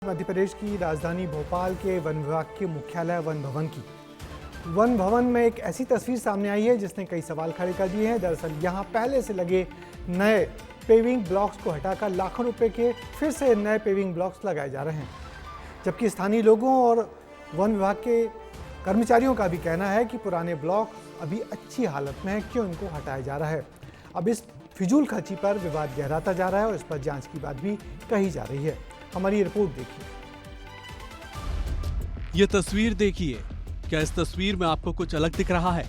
मध्य प्रदेश की राजधानी भोपाल के वन विभाग के मुख्यालय वन भवन की वन भवन में एक ऐसी तस्वीर सामने आई है जिसने कई सवाल खड़े कर दिए हैं। दरअसल यहां पहले से लगे नए पेविंग ब्लॉक्स को हटाकर लाखों रुपए के फिर से नए पेविंग ब्लॉक्स लगाए जा रहे हैं, जबकि स्थानीय लोगों और वन विभाग के कर्मचारियों का भी कहना है कि पुराने ब्लॉक अभी अच्छी हालत में है, क्यों इनको हटाया जा रहा है। अब इस फिजूल खर्ची पर विवाद गहराता जा रहा है और इस पर जांच की बात भी कही जा रही है। हमारी रिपोर्ट देखिए। ये तस्वीर देखिए, क्या इस तस्वीर में आपको कुछ अलग दिख रहा है?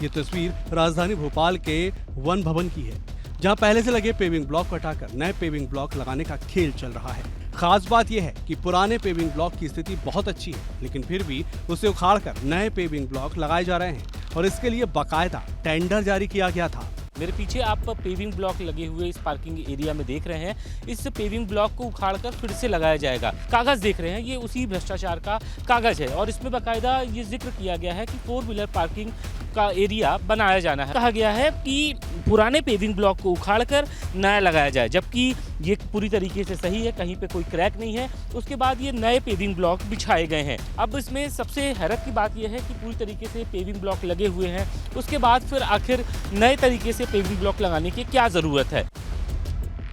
ये तस्वीर राजधानी भोपाल के वन भवन की है, जहां पहले से लगे पेविंग ब्लॉक हटाकर नए पेविंग ब्लॉक लगाने का खेल चल रहा है। खास बात यह है कि पुराने पेविंग ब्लॉक की स्थिति बहुत अच्छी है, लेकिन फिर भी उसे उखाड़कर नए पेविंग ब्लॉक लगाए जा रहे हैं और इसके लिए बाकायदा टेंडर जारी किया गया था। मेरे पीछे आप पेविंग ब्लॉक लगे हुए इस पार्किंग एरिया में देख रहे हैं। इस पेविंग ब्लॉक को उखाड़कर फिर से लगाया जाएगा। कागज देख रहे हैं, ये उसी भ्रष्टाचार का कागज है और इसमें बाकायदा ये जिक्र किया गया है कि 4 व्हीलर पार्किंग का एरिया बनाया जाना है। कहा गया है कि पुराने पेविंग ब्लॉक को उखाड़कर नया लगाया जाए, जबकि ये पूरी तरीके से सही है, कहीं पे कोई क्रैक नहीं है। उसके बाद ये नए पेविंग ब्लॉक बिछाए गए हैं। अब इसमें सबसे हैरत की बात यह है कि पूरी तरीके से पेविंग ब्लॉक लगे हुए हैं, उसके बाद फिर आखिर नए तरीके से पेविंग ब्लॉक लगाने की क्या जरूरत है।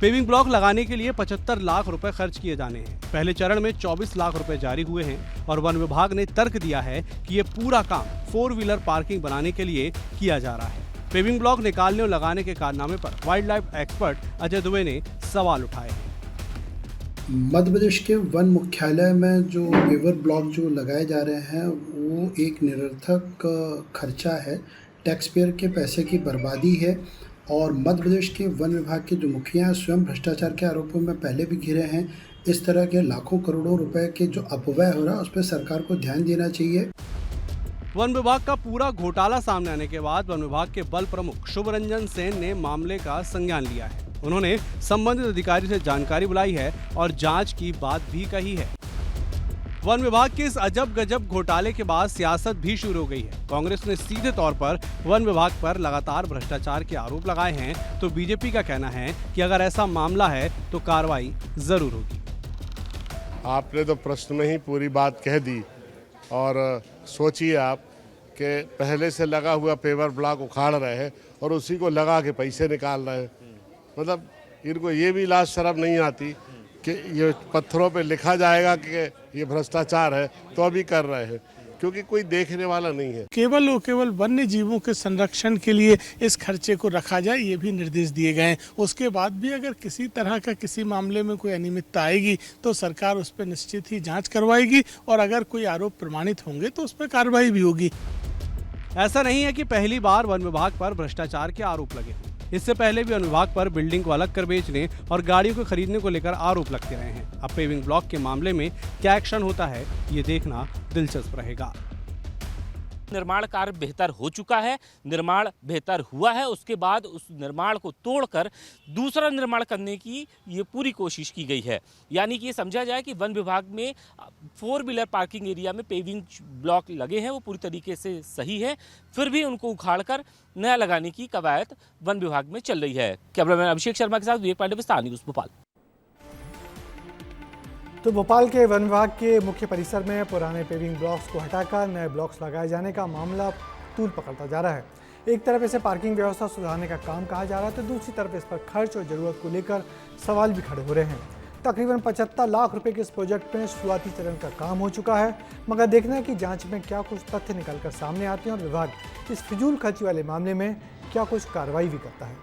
पेविंग ब्लॉक लगाने के लिए 75 लाख रुपए खर्च किए जाने हैं। पहले चरण में 24 लाख रुपए जारी हुए हैं और वन विभाग ने तर्क दिया है कि ये पूरा काम 4 व्हीलर पार्किंग बनाने के लिए किया जा रहा है। पेविंग ब्लॉक निकालने और लगाने के कारनामे पर wild life expert Ajay Dubey ने सवाल उठाए हैं। मध्य प्रदेश के वन मुख्यालय में जो पेवर ब्लॉक जो लगाए जा रहे हैं वो एक निरर्थक खर्चा है, टैक्स पेयर के पैसे की बर्बादी है और मध्य प्रदेश के वन विभाग के जो मुखिया स्वयं भ्रष्टाचार के आरोपों में पहले भी घिरे हैं। इस तरह के लाखों करोड़ों रुपए के जो अपव्यय हो रहा है उस पर सरकार को ध्यान देना चाहिए। वन विभाग का पूरा घोटाला सामने आने के बाद वन विभाग के बल प्रमुख शुभ रंजन सेन ने मामले का संज्ञान लिया है। उन्होंने संबंधित अधिकारी से जानकारी बुलाई है और जांच की बात भी कही है। वन विभाग के इस अजब गजब घोटाले के बाद सियासत भी शुरू हो गई है। कांग्रेस ने सीधे तौर पर वन विभाग पर लगातार भ्रष्टाचार के आरोप लगाए हैं, तो बीजेपी का कहना है कि अगर ऐसा मामला है तो कार्रवाई जरूर होगी। आपने तो प्रश्न में ही पूरी बात कह दी और सोचिए आप कि पहले से लगा हुआ पेवर ब्लॉक उखाड़ रहे हैं और उसी को लगा के पैसे निकाल रहे हैं। मतलब इनको ये भी लाज शर्म नहीं आती कि ये पत्थरों पे लिखा जाएगा कि ये भ्रष्टाचार है तो अभी कर रहे हैं, क्योंकि कोई देखने वाला नहीं है। केवल और केवल वन्य जीवों के संरक्षण के लिए इस खर्चे को रखा जाए, ये भी निर्देश दिए गए हैं। उसके बाद भी अगर किसी तरह का किसी मामले में कोई अनियमितता आएगी तो सरकार उस पर निश्चित ही जांच करवाएगी और अगर कोई आरोप प्रमाणित होंगे तो उस पर कार्रवाई भी होगी। ऐसा नहीं है कि पहली बार वन विभाग पर भ्रष्टाचार के आरोप लगे। इससे पहले भी वन विभाग पर बिल्डिंग को अलग कर बेचने और गाड़ियों को खरीदने को लेकर आरोप लगते रहे हैं। अब पेविंग ब्लॉक के मामले में क्या एक्शन होता है, ये देखना दिलचस्प रहेगा। निर्माण कार्य बेहतर हो चुका है, निर्माण बेहतर हुआ है, उसके बाद उस निर्माण को तोड़कर दूसरा निर्माण करने की ये पूरी कोशिश की गई है। यानी कि ये समझा जाए कि वन विभाग में 4 व्हीलर पार्किंग एरिया में पेविंग ब्लॉक लगे हैं, वो पूरी तरीके से सही है, फिर भी उनको उखाड़कर नया लगाने की कवायद वन विभाग में चल रही है। कैमरामैन अभिषेक शर्मा के साथ विवेक पांडे, स्टार न्यूज़ भोपाल। तो भोपाल के वन विभाग के मुख्य परिसर में पुराने पेविंग ब्लॉक्स को हटाकर नए ब्लॉक्स लगाए जाने का मामला तूल पकड़ता जा रहा है। एक तरफ इसे पार्किंग व्यवस्था सुधारने का काम कहा जा रहा है, तो दूसरी तरफ इस पर खर्च और जरूरत को लेकर सवाल भी खड़े हो रहे हैं। तकरीबन 75 लाख रुपए के इस प्रोजेक्ट में शुरुआती चरण का काम हो चुका है, मगर देखना है कि जांच में क्या कुछ तथ्य निकलकर सामने आते हैं और विभाग इस फिजूल खर्ची वाले मामले में क्या कुछ कार्रवाई भी करता है।